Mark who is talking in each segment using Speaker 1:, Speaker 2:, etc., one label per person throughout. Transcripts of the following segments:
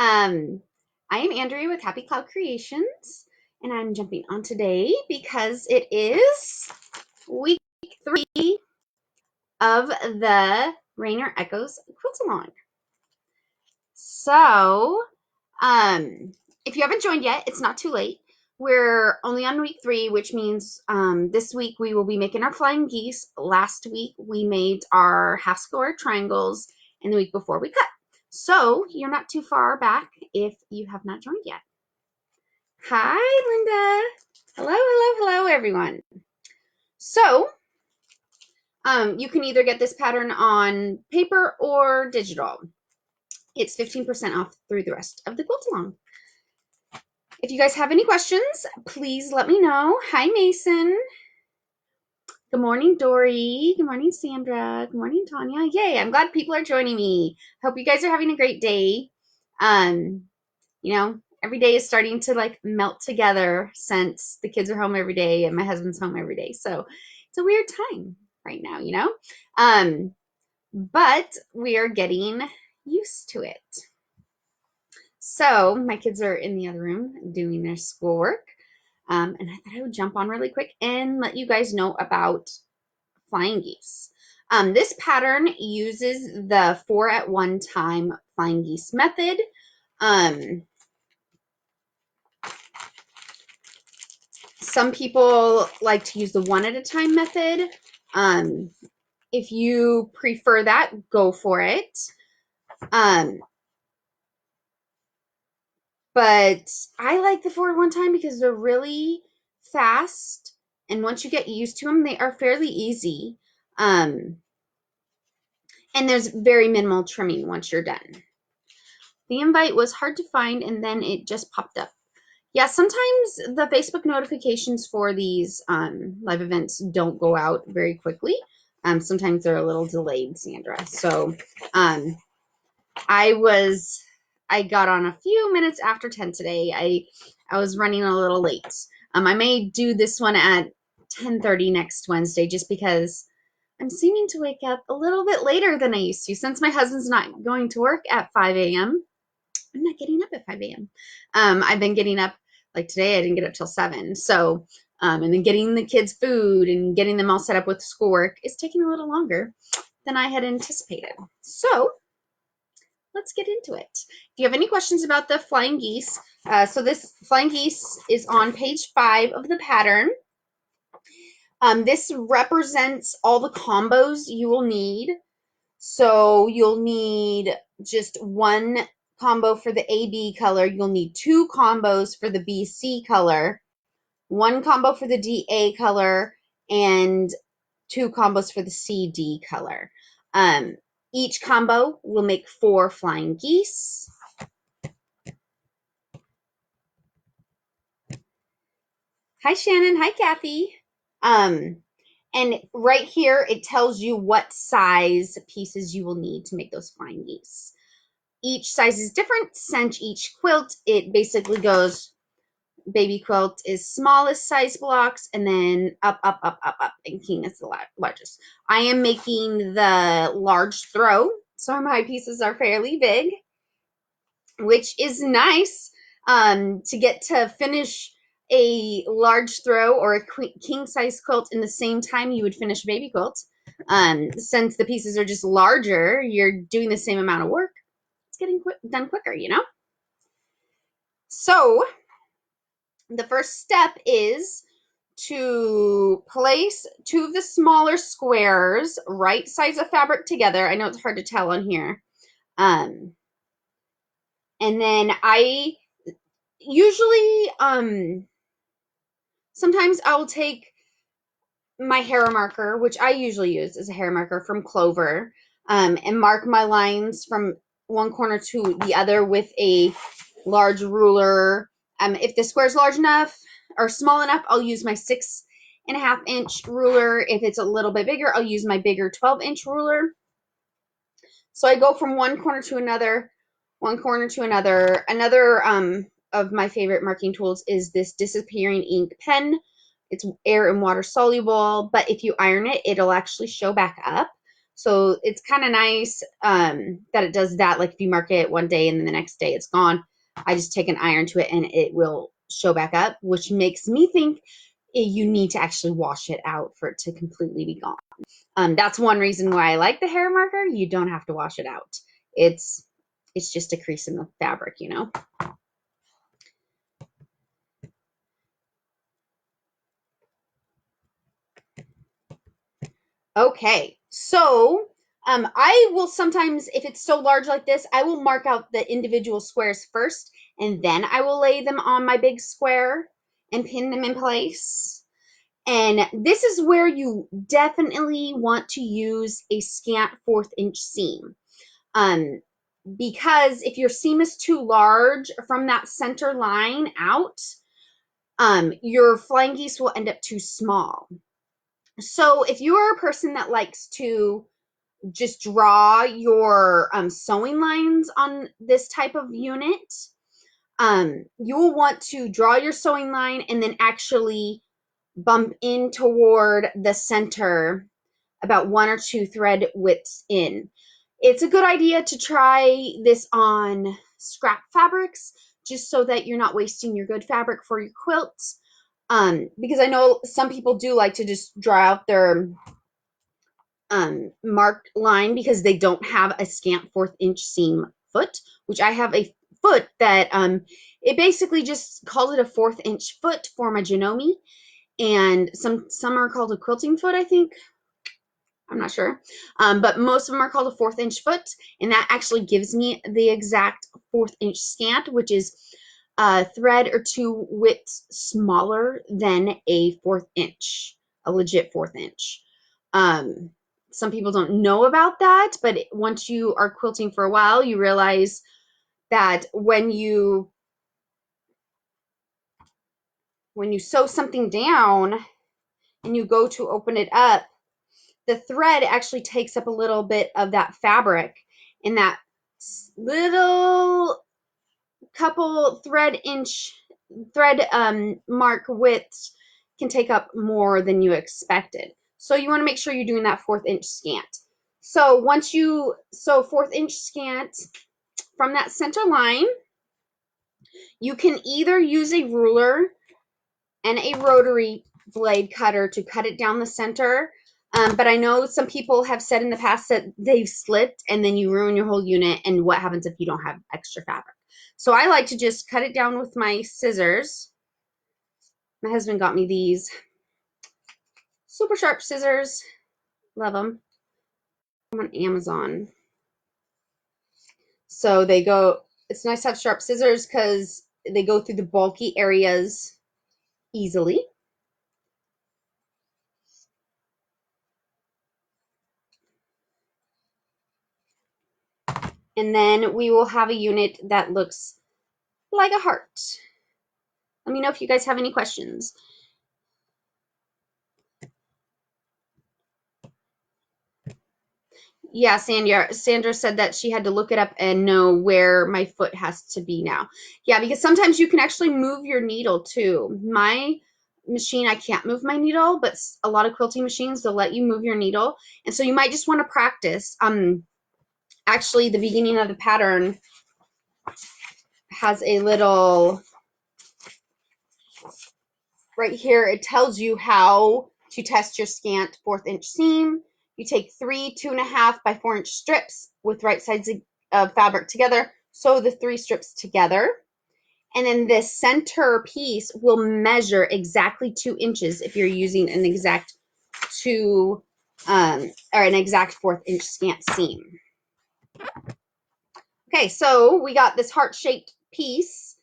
Speaker 1: I am Andrea with Happy Cloud Creations, and I'm jumping on today because it is week 3 of the Rainier Echoes Quilt Along. So, if you haven't joined yet, it's not too late. We're only on week 3, which means this week we will be making our flying geese. Last week we made our half square triangles, and the week before we cut. So you're not too far back if you have not joined yet. Hi, Linda. Hello, everyone. So you can either get this pattern on paper or digital. It's 15% off through the rest of the quilt along. If you guys have any questions, please let me know. Hi, Mason. Good morning, Dory. Good morning, Sandra. Good morning, Tanya. Yay, I'm glad people are joining me. Hope you guys are having a great day. Every day is starting to like melt together since the kids are home every day and my husband's home every day. So it's a weird time right now, but we are getting used to it. So my kids are in the other room doing their schoolwork. And I thought I would jump on really quick and let you guys know about flying geese. This pattern uses the 4 at one time flying geese method. Some people like to use the 1 at a time method. If you prefer that, go for it. But I like the 4 at one time because they're really fast, and once you get used to them, they are fairly easy. And there's very minimal trimming once you're done. The invite was hard to find, and then it just popped up. Yeah, sometimes the Facebook notifications for these live events don't go out very quickly. Sometimes they're a little delayed, Sandra. So I got on a few minutes after 10 today. I was running a little late. I may do this one at 10:30 next Wednesday just because I'm seeming to wake up a little bit later than I used to. Since my husband's not going to work at 5 a.m., I'm not getting up at 5 a.m. I've been getting up, like today, I didn't get up till 7. So, and then getting the kids food and getting them all set up with schoolwork is taking a little longer than I had anticipated. So, let's get into it. If you have any questions about the flying geese, so this flying geese is on page 5 of the pattern. This represents all the combos you will need. So you'll need just one combo for the AB color. You'll need 2 combos for the BC color, 1 combo for the DA color, and 2 combos for the CD color. Each combo will make 4 flying geese. Hi, Shannon. Hi, Kathy. And right here, it tells you what size pieces you will need to make those flying geese. Each size is different. Cinch each quilt. It basically goes, baby quilt is smallest size blocks, and then up, and king is the largest. I am making the large throw, so my pieces are fairly big, which is nice to get to finish a large throw or a king size quilt in the same time you would finish a baby quilt. Since the pieces are just larger, you're doing the same amount of work. It's getting done quicker, So the first step is to place 2 of the smaller squares, right sides of fabric together. I know it's hard to tell on here. And then I usually, sometimes I'll take my hair marker, which I usually use as a hair marker from Clover, and mark my lines from one corner to the other with a large ruler. If the square is large enough or small enough, I'll use my 6.5-inch ruler. If it's a little bit bigger, I'll use my bigger 12-inch ruler. So I go from one corner to another, one corner to another. Another of my favorite marking tools is this disappearing ink pen. It's air and water soluble, but if you iron it, it'll actually show back up. So it's kind of nice that it does that. Like if you mark it one day and then the next day it's gone, I just take an iron to it and it will show back up, which makes me think you need to actually wash it out for it to completely be gone. That's one reason why I like the hair marker. You don't have to wash it out. It's just a crease in the fabric, you know. Okay, so I will sometimes, if it's so large like this, I will mark out the individual squares first, and then I will lay them on my big square and pin them in place. And this is where you definitely want to use a scant 1/4 inch seam. Um, because if your seam is too large from that center line out, your flying geese will end up too small. So if you are a person that likes to just draw your sewing lines on this type of unit, you will want to draw your sewing line and then actually bump in toward the center about 1 or 2 thread widths in. It's a good idea to try this on scrap fabrics just so that you're not wasting your good fabric for your quilts. Because I know some people do like to just draw out their marked line because they don't have a scant 1/4 inch seam foot, which I have a foot that it basically just calls it a 1/4 inch foot for my Janome, and some are called a quilting foot, I think. I'm not sure. But most of them are called a 1/4 inch foot, and that actually gives me the exact 1/4 inch scant, which is a thread or 2 widths smaller than a 1/4 inch, a legit 1/4 inch. Some people don't know about that, but once you are quilting for a while, you realize that when you sew something down and you go to open it up, the thread actually takes up a little bit of that fabric, and that little couple thread mark widths can take up more than you expected. So you want to make sure you're doing that 1/4 inch scant. So once you sew 1/4 inch scant from that center line, you can either use a ruler and a rotary blade cutter to cut it down the center. But I know some people have said in the past that they've slipped and then you ruin your whole unit, and what happens if you don't have extra fabric. So I like to just cut it down with my scissors. My husband got me these super sharp scissors. Love them. I'm on Amazon. So they go, it's nice to have sharp scissors because they go through the bulky areas easily. And then we will have a unit that looks like a heart. Let me know if you guys have any questions. Yeah, Sandra said that she had to look it up and know where my foot has to be now. Yeah, because sometimes you can actually move your needle too. My machine, I can't move my needle, but a lot of quilting machines, they'll let you move your needle. And so you might just want to practice. Actually, the beginning of the pattern has a little, right here, it tells you how to test your scant 1/4 inch seam. You take 3 2.5 by 4 inch strips with right sides of fabric together. Sew the 3 strips together. And then this center piece will measure exactly 2 inches if you're using an exact or an exact 1/4 inch scant seam. Okay, so we got this heart-shaped piece.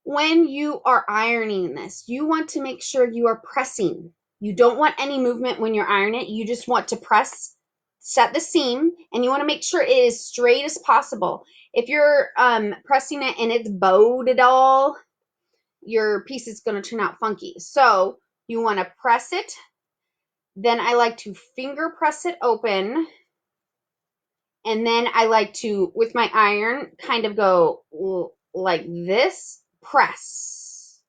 Speaker 1: When you are ironing this, you want to make sure you are pressing. You don't want any movement when you're ironing it. You just want to press, set the seam, and you want to make sure it is straight as possible. If you're pressing it and it's bowed at all, your piece is going to turn out funky. So you want to press it. Then I like to finger press it open. And then I like to, with my iron, kind of go like this, press.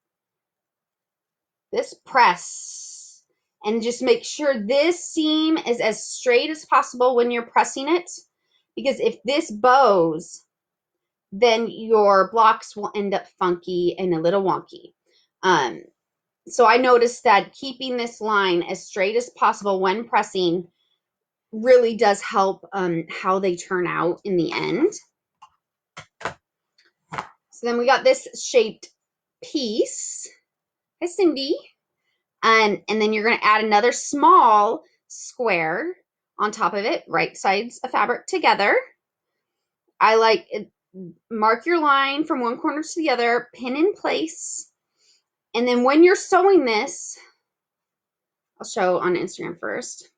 Speaker 1: This press. And just make sure this seam is as straight as possible when you're pressing it, because if this bows, then your blocks will end up funky and a little wonky. So I noticed that keeping this line as straight as possible when pressing really does help how they turn out in the end. So then we got this shaped piece. Hi, Cindy. And then you're going to add another small square on top of it, right sides of fabric together. I like it, mark your line from one corner to the other, pin in place. And then when you're sewing this, I'll show on Instagram first.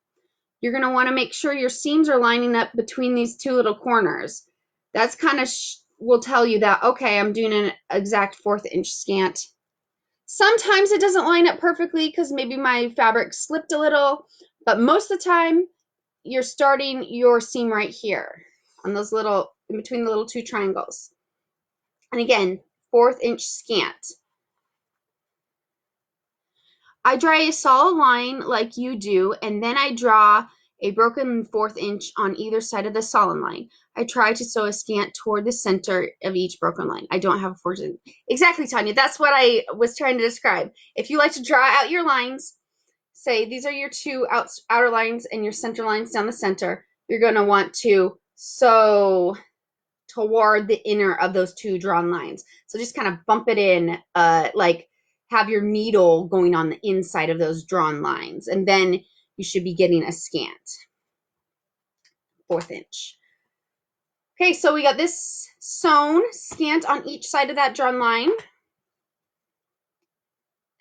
Speaker 1: You're going to want to make sure your seams are lining up between these two little corners. That's kind of will tell you that, okay, I'm doing an exact 1/4 inch scant. Sometimes it doesn't line up perfectly because maybe my fabric slipped a little, but most of the time you're starting your seam right here on those little, in between the little two triangles. And again, 1/4 inch scant. I draw a solid line like you do, and then I draw a broken 1/4 inch on either side of the solid line. I try to sew a scant toward the center of each broken line. I don't have a 1/4 inch. Exactly, Tanya. That's what I was trying to describe. If you like to draw out your lines, say these are your two outer lines and your center lines down the center, you're going to want to sew toward the inner of those two drawn lines. So just kind of bump it in, like have your needle going on the inside of those drawn lines, and then you should be getting a scant, 1/4 inch. Okay, so we got this sewn scant on each side of that drawn line.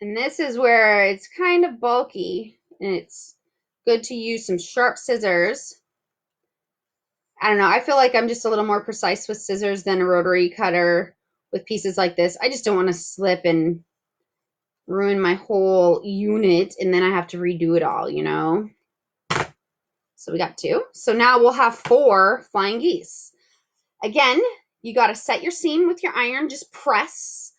Speaker 1: And this is where it's kind of bulky, and it's good to use some sharp scissors. I don't know, I feel like I'm just a little more precise with scissors than a rotary cutter with pieces like this. I just don't want to slip and ruin my whole unit, and then I have to redo it all, you know? So we got 2. So now we'll have 4 flying geese. Again, you got to set your seam with your iron. Just press.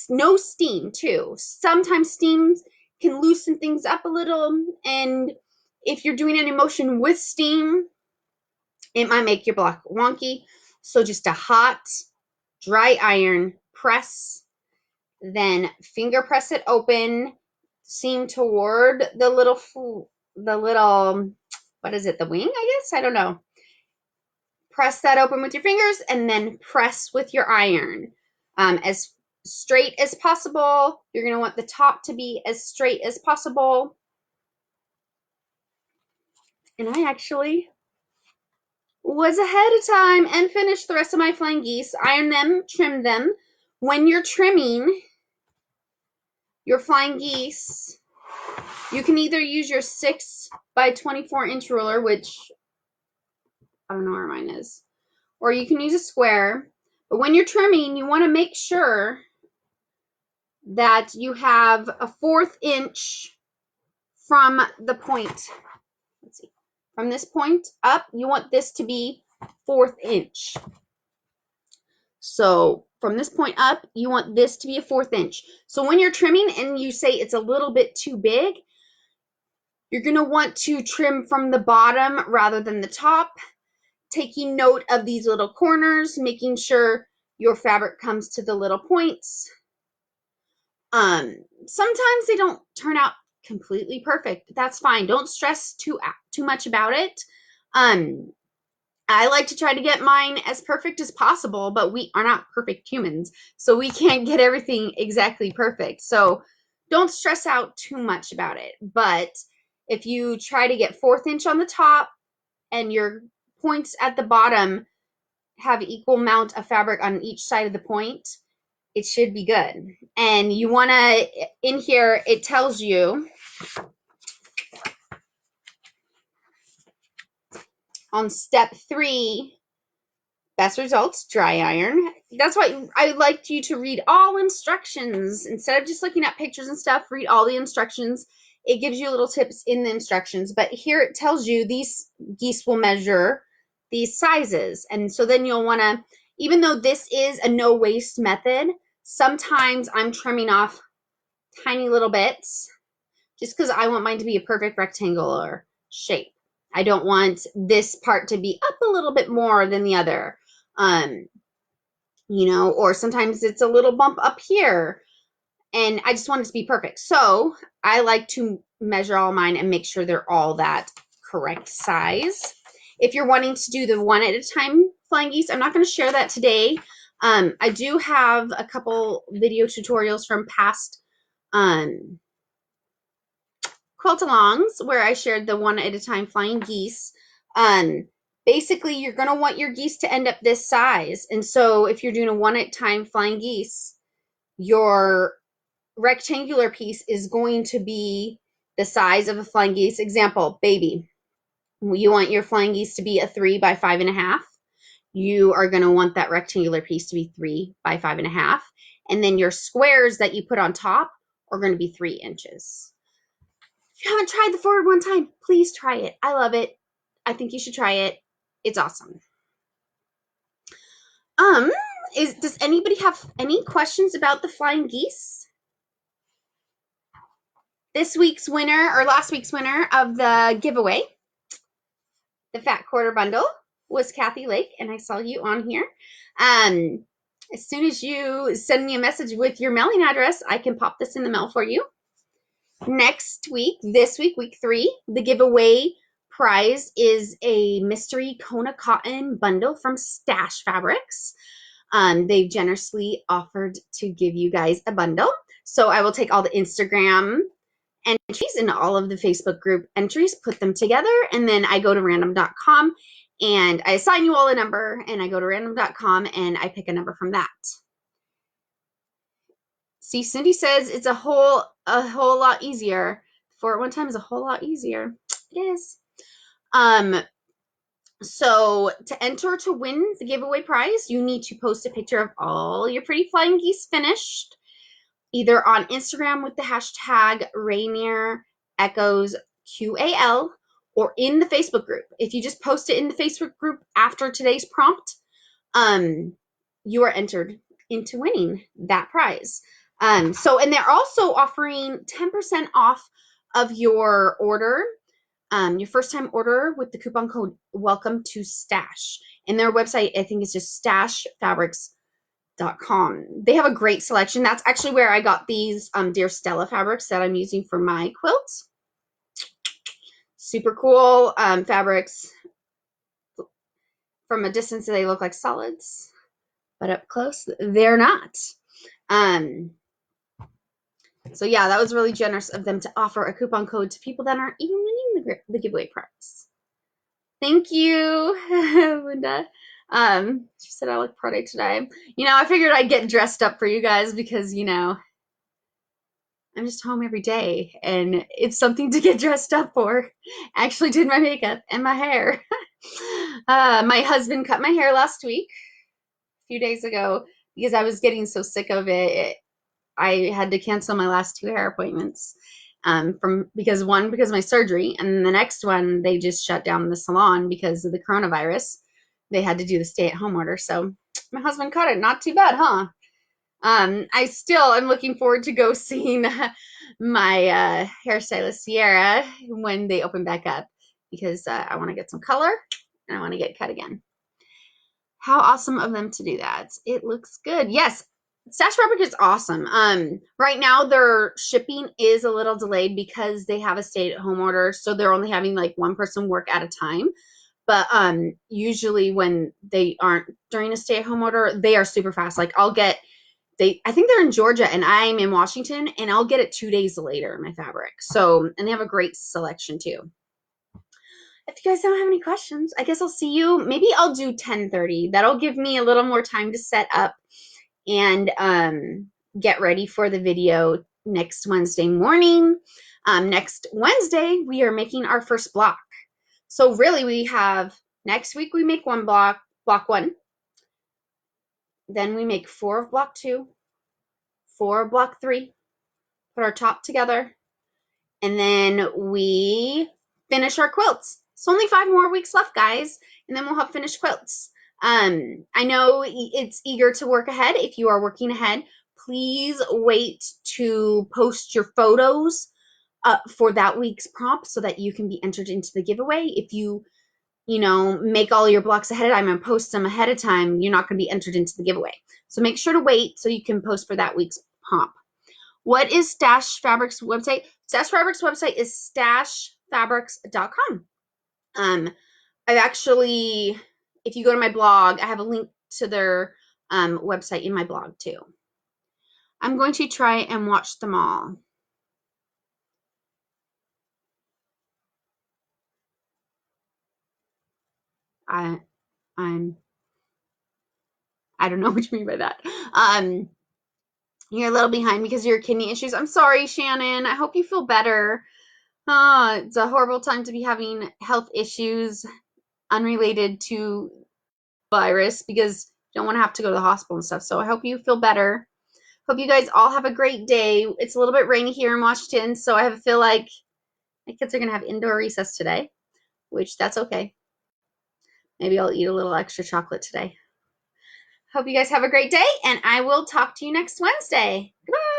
Speaker 1: No steam, too. Sometimes steam can loosen things up a little, and if you're doing any motion with steam, it might make your block wonky. So just a hot, dry iron, press, then finger press it open, seam toward the little, what is it, the wing, I guess? I don't know. Press that open with your fingers, and then press with your iron. As straight as possible. You're going to want the top to be as straight as possible. And I actually was ahead of time and finished the rest of my flying geese. Iron them, trim them. When you're trimming your flying geese, you can either use your 6 by 24 inch ruler, which I don't know where mine is, or you can use a square. But when you're trimming, you want to make sure that you have a 1/4 inch from the point. Let's see. From this point up, you want this to be 1/4 inch. So from this point up, you want this to be a 1/4 inch. So when you're trimming and you say it's a little bit too big, you're going to want to trim from the bottom rather than the top, taking note of these little corners, making sure your fabric comes to the little points. Sometimes they don't turn out completely perfect. That's fine. Don't stress too much about it. I like to try to get mine as perfect as possible, but we are not perfect humans, so we can't get everything exactly perfect. So don't stress out too much about it. But if you try to get 1/4 inch on the top and your points at the bottom have equal amount of fabric on each side of the point, it should be good. And you want to, in here, it tells you on step 3, best results, dry iron. That's why I liked you to read all instructions. Instead of just looking at pictures and stuff, read all the instructions. It gives you little tips in the instructions. But here it tells you these geese will measure these sizes. And so then you'll want to, even though this is a no waste method, sometimes I'm trimming off tiny little bits just because I want mine to be a perfect rectangular shape. I don't want this part to be up a little bit more than the other. You know, or sometimes it's a little bump up here, and I just want it to be perfect. So I like to measure all mine and make sure they're all that correct size. If you're wanting to do the one at a time flying geese, I'm not going to share that today. I do have a couple video tutorials from past quilt alongs where I shared the one at a time flying geese. Basically, you're going to want your geese to end up this size. And so if you're doing a one at a time flying geese, your rectangular piece is going to be the size of a flying geese. Example, baby. You want your flying geese to be a 3 by 5.5. You are going to want that rectangular piece to be 3 by 5.5. And then your squares that you put on top are going to be 3 inches. If you haven't tried the forward one time, please try it. I love it. I think you should try it. It's awesome. Does anybody have any questions about the flying geese? This week's winner, or last week's winner of the giveaway, the Fat Quarter Bundle, was Kathy Lake, and I saw you on here. As soon as you send me a message with your mailing address, I can pop this in the mail for you. Next week, this week, week 3, the giveaway prize is a mystery Kona cotton bundle from Stash Fabrics. They've generously offered to give you guys a bundle. So I will take all the Instagram entries and all of the Facebook group entries, put them together, and then I go to random.com and I assign you all a number, and I go to random.com and I pick a number from that. See, Cindy says it's a whole lot easier. For one time is a whole lot easier. It is. So to enter to win the giveaway prize, you need to post a picture of all your pretty flying geese finished, either on Instagram with the hashtag Rainier Echoes QAL, or in the Facebook group. If you just post it in the Facebook group after today's prompt, you are entered into winning that prize. And they're also offering 10% off of your order, your first time order, with the coupon code welcome to stash. And their website, I think, is just stashfabrics.com. They have a great selection. That's actually where I got these Dear Stella fabrics that I'm using for my quilts. Super cool fabrics. From a distance, they look like solids, but up close, they're not. So yeah, that was really generous of them to offer a coupon code to people that aren't even winning the giveaway prize. Thank you, Linda. She said I look pretty today. You know, I figured I'd get dressed up for you guys because, you know, I'm just home every day and it's something to get dressed up for. I actually did my makeup and my hair. My husband cut my hair last week, a few days ago, because I was getting so sick of it. I had to cancel my last 2 hair appointments because of my surgery, and the next one they just shut down the salon because of the coronavirus. They had to do the stay-at-home order. So my husband cut it. Not too bad, huh? I still am looking forward to go seeing my hairstylist Sierra when they open back up, because I want to get some color and I want to get cut again. How awesome of them to do that. It looks good. Yes, Stash Fabric is awesome. Right now their shipping is a little delayed because they have a stay-at-home order, so they're only having like one person work at a time. But usually when they aren't during a stay-at-home order, they are super fast. Like I think they're in Georgia and I'm in Washington, and I'll get it 2 days later, my fabric. So, and they have a great selection too. If you guys don't have any questions, I guess I'll see you. Maybe I'll do 10:30. That'll give me a little more time to set up and get ready for the video next Wednesday morning. Next Wednesday, we are making our first block. So really we have, next week we make 1 block, block 1. Then we make 4 of block 2, 4 of block 3, put our top together, and then we finish our quilts. So only 5 more weeks left, guys, and then we'll have finished quilts. I know it's eager to work ahead. If you are working ahead, please wait to post your photos for that week's prompt so that you can be entered into the giveaway. If you know, make all your blocks ahead of time and post them ahead of time, you're not going to be entered into the giveaway. So make sure to wait so you can post for that week's prompt. What is Stash Fabrics website? Stash Fabrics website is stashfabrics.com. I've actually, if you go to my blog, I have a link to their website in my blog too. I'm going to try and watch them all. I'm I don't know what you mean by that. You're a little behind because of your kidney issues. I'm sorry, Shannon. I hope you feel better. It's a horrible time to be having health issues unrelated to virus because you don't want to have to go to the hospital and stuff. So I hope you feel better. Hope you guys all have a great day. It's a little bit rainy here in Washington, so I feel like my kids are going to have indoor recess today, which that's okay. Maybe I'll eat a little extra chocolate today. Hope you guys have a great day, and I will talk to you next Wednesday. Goodbye.